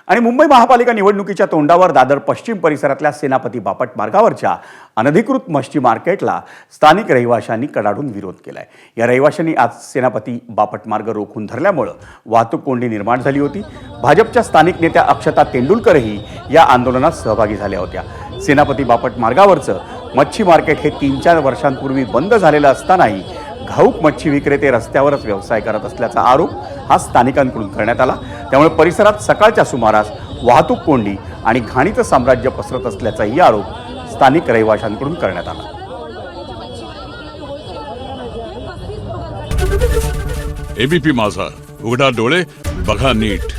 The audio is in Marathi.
आणि मुंबई महापालिका निवडणुकीच्या तोंडावर दादर पश्चिम परिसरातल्या सेनापती बापट मार्गावरच्या अनधिकृत मच्छी मार्केटला स्थानिक रहिवाशांनी कडाडून विरोध केलाय। या रहिवाशांनी आज सेनापती बापट मार्ग रोखून धरल्यामुळे वाहतूक कोंडी निर्माण झाली होती। भाजपच्या स्थानिक नेत्या अक्षता तेंडुलकरही या आंदोलनात सहभागी झाल्या होत्या। सेनापती बापट मार्गावरचं मच्छी मार्केट हे 3-4 वर्षांपूर्वी बंद झालेलं असतानाही घाऊक मच्छी विक्रेते रस्त्यावरच व्यवसाय करत असल्याचा आरोप हा स्थानिकांकडून करण्यात आला। त्यामुळे परिसरात सकाळच्या सुमारास वाहतूक कोंडी आणि घाणीचं साम्राज्य पसरत असल्याचाही आरोप स्थानिक रहिवाशांकडून करण्यात आला। एबीपी माझा, उघडा डोळे बघा नीट।